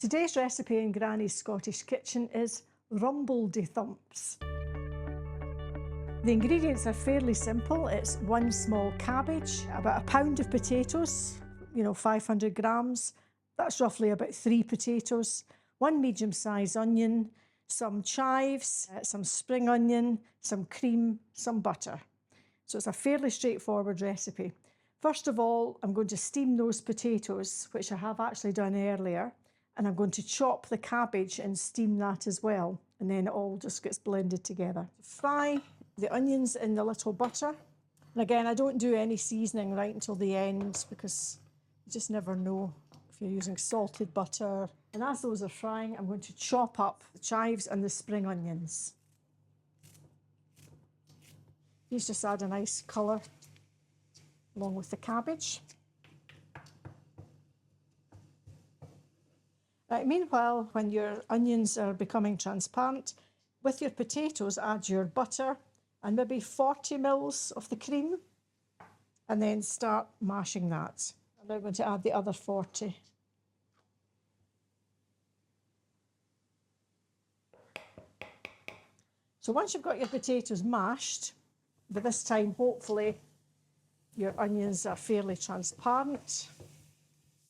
Today's recipe in Granny's Scottish kitchen is RUMBLEDETHUMPS. The ingredients are fairly simple. It's 1 small cabbage, about 1 pound of potatoes, 500 grams. That's roughly about 3 potatoes, 1 medium-sized onion, some chives, some spring onion, some cream, some butter. So it's a fairly straightforward recipe. First of all, I'm going to steam those potatoes, which I have actually done earlier, and I'm going to chop the cabbage and steam that as well, and then it all just gets blended together. Fry the onions in the little butter. And again, I don't do any seasoning right until the end because you just never know if you're using salted butter. And as those are frying, I'm going to chop up the chives and the spring onions. These just add a nice colour along with the cabbage. Right, meanwhile, when your onions are becoming transparent, with your potatoes, add your butter and maybe 40 mils of the cream, and then start mashing that. I'm now going to add the other 40. So once you've got your potatoes mashed, by this time, hopefully, your onions are fairly transparent.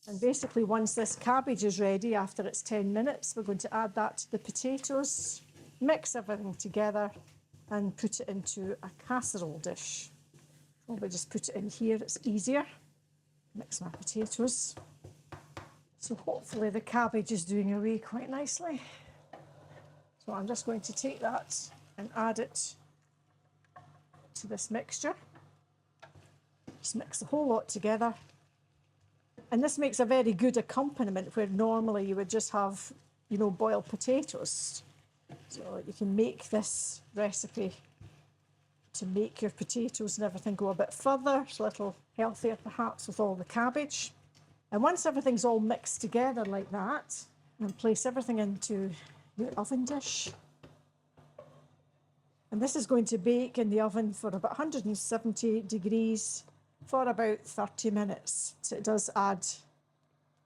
And basically, once this cabbage is ready, after it's 10 minutes, we're going to add that to the potatoes, mix everything together, and put it into a casserole dish. Probably just put it in here, it's easier. Mix my potatoes. So hopefully the cabbage is doing away quite nicely. So I'm just going to take that and add it to this mixture. Just mix the whole lot together. And this makes a very good accompaniment where normally you would just have, boiled potatoes. So you can make this recipe to make your potatoes and everything go a bit further. It's a little healthier perhaps with all the cabbage. And once everything's all mixed together like that, and place everything into your oven dish. And this is going to bake in the oven for about 170 degrees for about 30 minutes. So it does add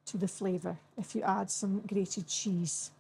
to the flavour if you add some grated cheese.